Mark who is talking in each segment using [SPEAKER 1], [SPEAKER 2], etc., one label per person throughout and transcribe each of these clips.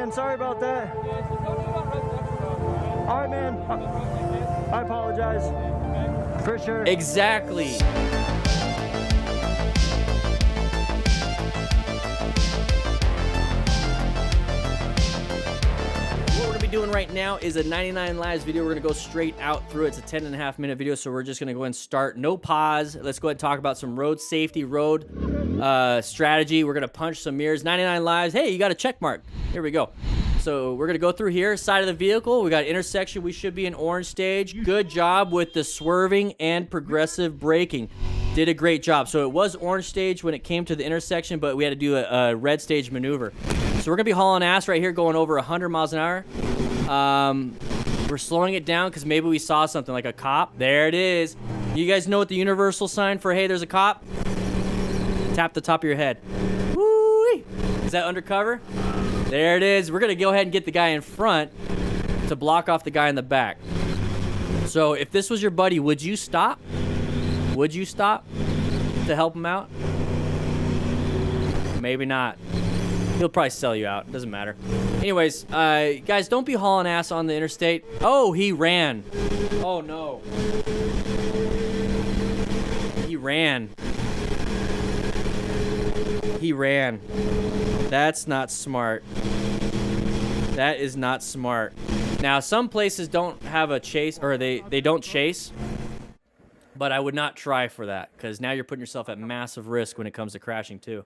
[SPEAKER 1] man. Sorry about that. All right, man. I apologize. For sure.
[SPEAKER 2] Exactly. Doing right now is a 99 lives video. We're gonna go straight out through it. It's a 10.5-minute video, so we're just gonna go ahead and start. No pause. Let's go ahead and talk about some road safety, road strategy. We're gonna punch some mirrors. 99 lives. Hey, you got a check mark. Here we go. So we're gonna go through here, side of the vehicle. We got intersection. We should be in orange stage. Good job with the swerving and progressive braking. Did a great job. So it was orange stage when it came to the intersection, but we had to do a red stage maneuver. So we're gonna be hauling ass right here, going over 100 miles an hour. We're slowing it down because maybe we saw something like a cop. There it is. You guys know what the universal sign for, hey, there's a cop? Tap the top of your head. Woo-wee. Is that undercover? There it is. We're going to go ahead and get the guy in front to block off the guy in the back. So if this was your buddy, would you stop? Would you stop to help him out? Maybe not. He'll probably sell you out. Doesn't matter. Anyways, guys, don't be hauling ass on the interstate. Oh, he ran. Oh, no. He ran. He ran. That's not smart. That is not smart. Now, some places don't have a chase, or they don't chase. But I would not try for that, because now you're putting yourself at massive risk when it comes to crashing, too.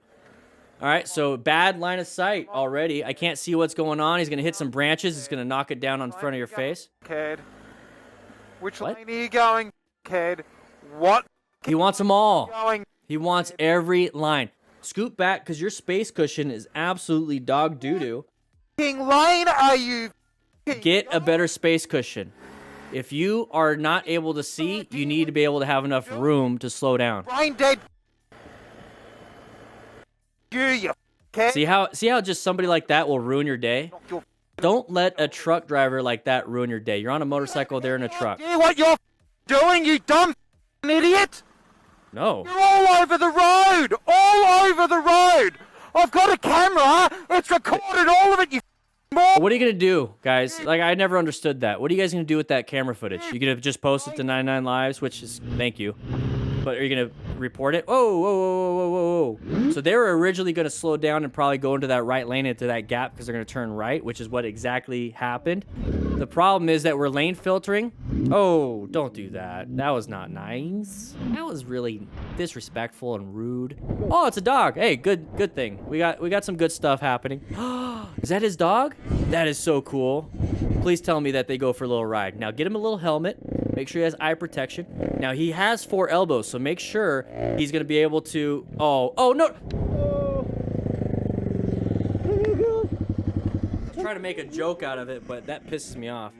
[SPEAKER 2] All right, so bad line of sight already. I can't see what's going on. He's going to hit some branches. He's going to knock it down on front of your face.
[SPEAKER 3] Kid. Which lane are you going, kid? What?
[SPEAKER 2] He wants them all. He wants every line. Scoot back, because your space cushion is absolutely dog doo-doo.
[SPEAKER 3] Lane are you?
[SPEAKER 2] Get a better space cushion. If you are not able to see, you need to be able to have enough room to slow down.
[SPEAKER 3] Brain dead. You
[SPEAKER 2] See how just somebody like that will ruin your day? Don't let a truck driver like that ruin your day. You're on a motorcycle, they're in a truck.
[SPEAKER 3] Do what you're doing, you dumb idiot!
[SPEAKER 2] No.
[SPEAKER 3] You're all over the road! All over the road! I've got a camera! It's recorded all of it, you
[SPEAKER 2] What are you going to do, guys? Like, I never understood that. What are you guys going to do with that camera footage? You going to just post it to 99 Lives, which is, thank you. But are you going to report it? Whoa, whoa, whoa, whoa, whoa, whoa. So they were originally going to slow down and probably go into that right lane, into that gap, because they're going to turn right, which is what exactly happened. The problem is that we're lane filtering. Oh, don't do that. That was not nice. That was really disrespectful and rude. Oh, it's a dog. Hey, good thing. We got some good stuff happening. Is that his dog? That is so cool. Please tell me that they go for a little ride. Now, get him a little helmet. Make sure he has eye protection. Now, he has 4 elbows, so make sure he's going to be able to... Oh, no! I was trying to make a joke out of it, but that pisses me off.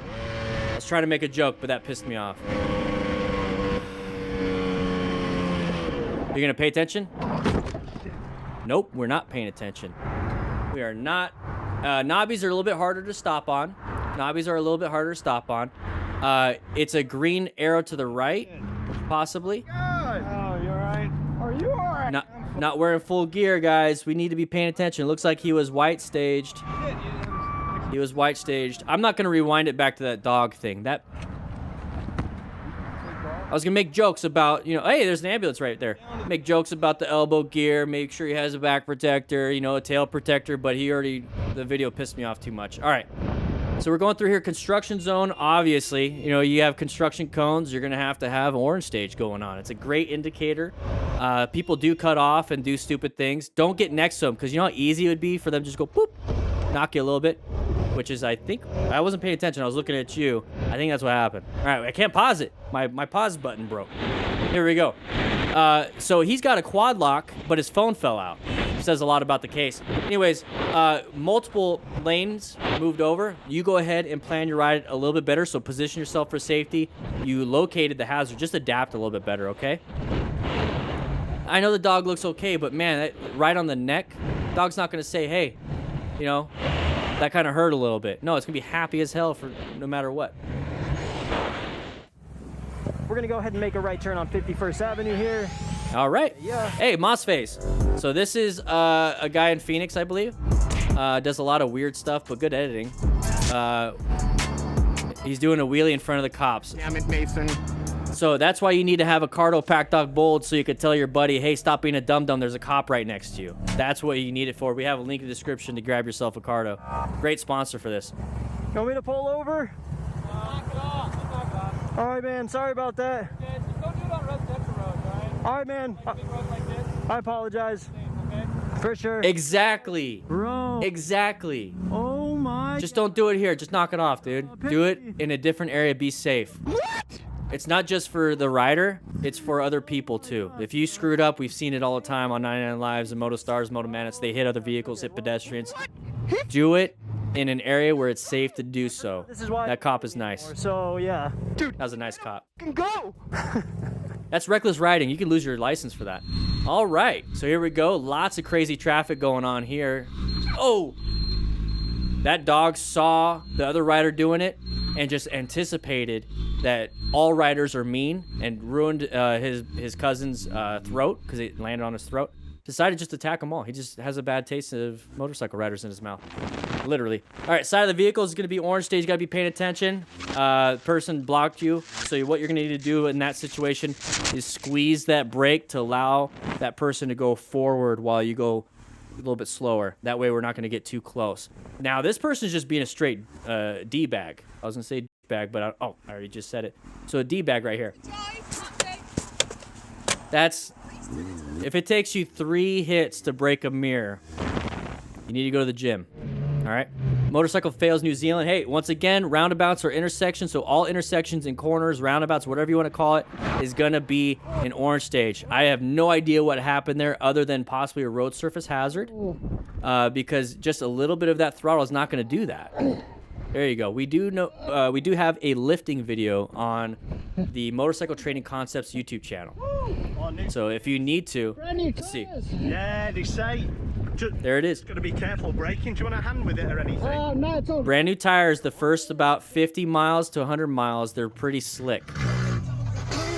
[SPEAKER 2] I was trying to make a joke, but that pissed me off. You're going to pay attention? Nope, we're not paying attention. We are not... knobbies are a little bit harder to stop on. It's a green arrow to the right, possibly.
[SPEAKER 1] Oh, you alright? Are you alright?
[SPEAKER 2] Not wearing full gear, guys. We need to be paying attention. It looks like he was white staged. He was white staged. I'm not going to rewind it back to that dog thing. I was going to make jokes about, hey, there's an ambulance right there. Make jokes about the elbow gear, make sure he has a back protector, a tail protector, but the video pissed me off too much. All right. So we're going through here, construction zone. Obviously, you have construction cones. You're going to have orange stage going on. It's a great indicator. People do cut off and do stupid things. Don't get next to them, because you know how easy it would be for them to just go, boop, knock you a little bit, which is, I think, I wasn't paying attention. I was looking at you. I think that's what happened. All right, I can't pause it. My pause button broke. Here we go. So he's got a quad lock, but his phone fell out. Says a lot about the case. Anyways, multiple lanes moved over. You go ahead and plan your ride a little bit better, so position yourself for safety. You located the hazard. Just adapt a little bit better, okay? I know the dog looks okay, but man, that right on the neck, dog's not going to say, hey, that kind of hurt a little bit. No, it's going to be happy as hell for no matter what.
[SPEAKER 1] We're going to go ahead and make a right turn on 51st Avenue here.
[SPEAKER 2] All right.
[SPEAKER 1] Yeah.
[SPEAKER 2] Hey, Moss Face. So this is a guy in Phoenix, I believe. Does a lot of weird stuff, but good editing. He's doing a wheelie in front of the cops.
[SPEAKER 3] Damn it, Mason.
[SPEAKER 2] So that's why you need to have a Cardo Pack Dog Bold so you could tell your buddy, hey, stop being a dum-dum, there's a cop right next to you. That's what you need it for. We have a link in the description to grab yourself a Cardo. Great sponsor for this.
[SPEAKER 1] You want me to pull over?
[SPEAKER 4] Knock it off. Just knock it off.
[SPEAKER 1] All right, man. Sorry about that.
[SPEAKER 4] Okay, just don't do it on residential roads, alright?
[SPEAKER 1] All right, man.
[SPEAKER 4] Big roads like this,
[SPEAKER 1] I apologize.
[SPEAKER 4] okay?
[SPEAKER 1] For sure.
[SPEAKER 2] Exactly.
[SPEAKER 1] Bro.
[SPEAKER 2] Exactly.
[SPEAKER 1] Oh my.
[SPEAKER 2] Just don't do it here. Just knock it off, dude. Do it in a different area. Be safe.
[SPEAKER 3] What?
[SPEAKER 2] It's not just for the rider, it's for other people too. If you screwed up, we've seen it all the time on 99 Lives and MotoStars, MotoManics. They hit other vehicles, hit pedestrians. Do it in an area where it's safe to do so.
[SPEAKER 1] This is why.
[SPEAKER 2] That cop is nice.
[SPEAKER 1] So yeah.
[SPEAKER 2] That was a nice cop.
[SPEAKER 3] Go!
[SPEAKER 2] That's reckless riding. You can lose your license for that. All right, so here we go. Lots of crazy traffic going on here. Oh! That dog saw the other rider doing it and just anticipated that all riders are mean and ruined his cousin's throat because it landed on his throat. Decided just to attack them all. He just has a bad taste of motorcycle riders in his mouth. Literally. All right, side of the vehicle is going to be orange stage. You got to be paying attention. Person blocked you. So what you're going to need to do in that situation is squeeze that brake to allow that person to go forward while you go a little bit slower. That way we're not going to get too close. Now, this person's just being a straight D-bag. I was going to say D-bag, but I already just said it. So a D-bag right here. That's... If it takes you 3 hits to break a mirror, you need to go to the gym. All right? Motorcycle fails New Zealand. Hey, once again, roundabouts are intersections, so all intersections and corners, roundabouts, whatever you want to call it, is going to be an orange stage. I have no idea what happened there other than possibly a road surface hazard because just a little bit of that throttle is not going to do that. There you go. We do know. We do have a lifting video on the Motorcycle Training Concepts YouTube channel. So if you need to, let's see.
[SPEAKER 1] Yeah, they say.
[SPEAKER 2] There it is.
[SPEAKER 1] Got to be careful braking. Do you want a hand with it or anything?
[SPEAKER 4] No, it's all
[SPEAKER 2] Brand new tires. The first about 50 miles to 100 miles, they're pretty slick.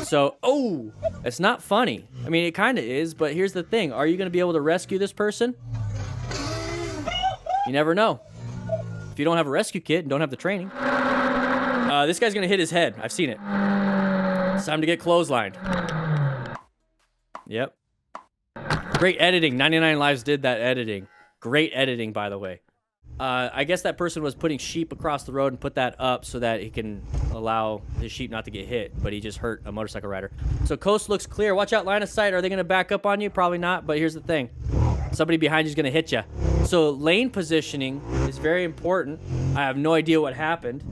[SPEAKER 2] So, oh, it's not funny. I mean, it kind of is, but here's the thing. Are you going to be able to rescue this person? You never know. If you don't have a rescue kit and don't have the training. This guy's going to hit his head. I've seen it. It's time to get clotheslined. Yep. Great editing. 99 Lives did that editing. Great editing, by the way. I guess that person was putting sheep across the road and put that up so that he can allow his sheep not to get hit, but he just hurt a motorcycle rider. So coast looks clear. Watch out, line of sight. Are they going to back up on you? Probably not, but here's the thing. Somebody behind you is going to hit you. So lane positioning is very important. I have no idea what happened.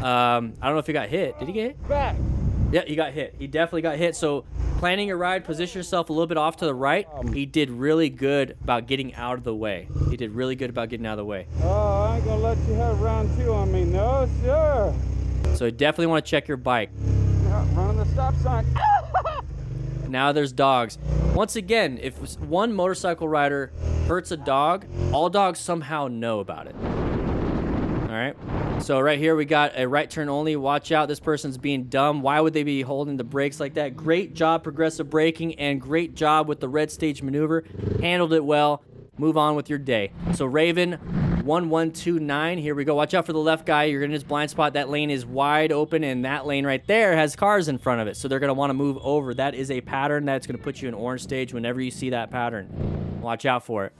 [SPEAKER 2] I don't know if he got hit. Did he get hit?
[SPEAKER 4] back.
[SPEAKER 2] Yeah, he got hit. He definitely got hit. So planning your ride, position yourself a little bit off to the right. He did really good about getting out of the way. He did really good about getting out of the way.
[SPEAKER 4] Oh, I ain't gonna let you have round 2 on me. No, sir.
[SPEAKER 2] So you definitely want to check your bike.
[SPEAKER 4] Yeah, running the stop sign.
[SPEAKER 2] Now there's dogs. Once again, if one motorcycle rider hurts a dog, all dogs somehow know about it. All right. So right here we got a right turn only. Watch out, this person's being dumb. Why would they be holding the brakes like that? Great job progressive braking and great job with the red stage maneuver. Handled it well. Move on with your day. So Raven 1129, here we go. Watch out for the left guy. You're in his blind spot. That lane is wide open and that lane right there has cars in front of it. So they're gonna wanna move over. That is a pattern that's gonna put you in orange stage whenever you see that pattern. Watch out for it.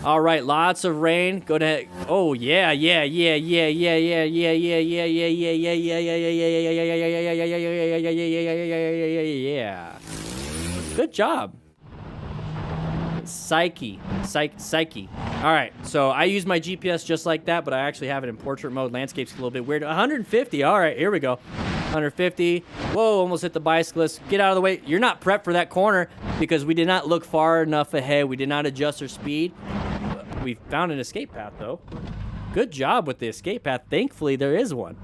[SPEAKER 2] All right, lots of rain. Go to, oh yeah, yeah, yeah, yeah, yeah, yeah, yeah, yeah, yeah, yeah, yeah, yeah, yeah, yeah, yeah, yeah. Good job. Psyche. All right, so I use my GPS just like that, but I actually have it in portrait mode. Landscape's a little bit weird. 150. All right, here we go. 150. Whoa, almost hit the bicyclist. Get out of the way. You're not prepped for that corner because we did not look far enough ahead. We did not adjust our speed. We found an escape path, though. Good job with the escape path. Thankfully, there is one.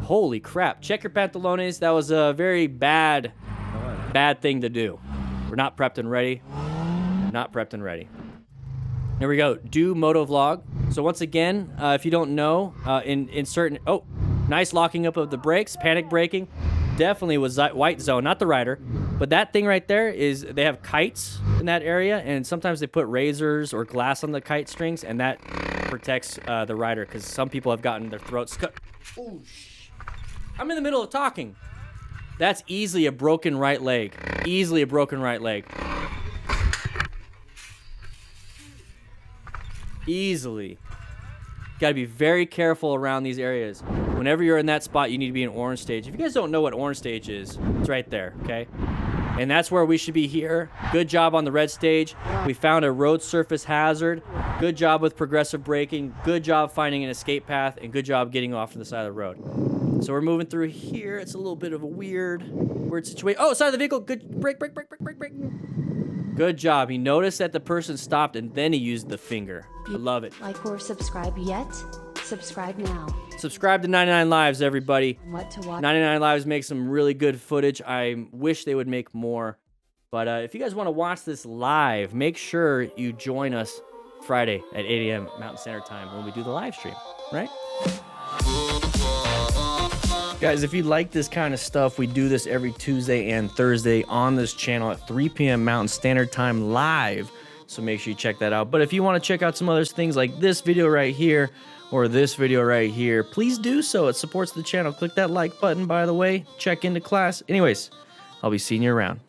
[SPEAKER 2] Holy crap. Check your pantalones. That was a very bad thing to do. We're not prepped and ready. Not prepped and ready. Here we go. Do moto vlog. So once again, if you don't know, in certain... Oh, nice locking up of the brakes. Panic braking. Definitely was white zone, not the rider. But that thing right there is they have kites in that area, and sometimes they put razors or glass on the kite strings, and that protects the rider, because some people have gotten their throats cut. Oh, I'm in the middle of talking. That's easily a broken right leg. Easily a broken right leg. Easily. Got to be very careful around these areas. Whenever you're in that spot, you need to be in orange stage. If you guys don't know what orange stage is, it's right there, okay? And that's where we should be here. Good job on the red stage. We found a road surface hazard. Good job with progressive braking. Good job finding an escape path. And good job getting off to the side of the road. So we're moving through here. It's a little bit of a weird situation. Oh, side of the vehicle. Good. Brake. Good job. He noticed that the person stopped and then he used the finger. I love it.
[SPEAKER 5] Like or subscribe yet? Subscribe now.
[SPEAKER 2] Subscribe to 99 Lives, everybody.
[SPEAKER 5] What to watch?
[SPEAKER 2] 99 Lives makes some really good footage. I wish they would make more. But if you guys want to watch this live, make sure you join us Friday at 8 a.m. Mountain Standard Time when we do the live stream, right? Guys, if you like this kind of stuff, we do this every Tuesday and Thursday on this channel at 3 p.m. Mountain Standard Time live. So make sure you check that out. But if you want to check out some other things like this video right here or this video right here, please do so. It supports the channel. Click that like button, by the way. Check into class. Anyways, I'll be seeing you around.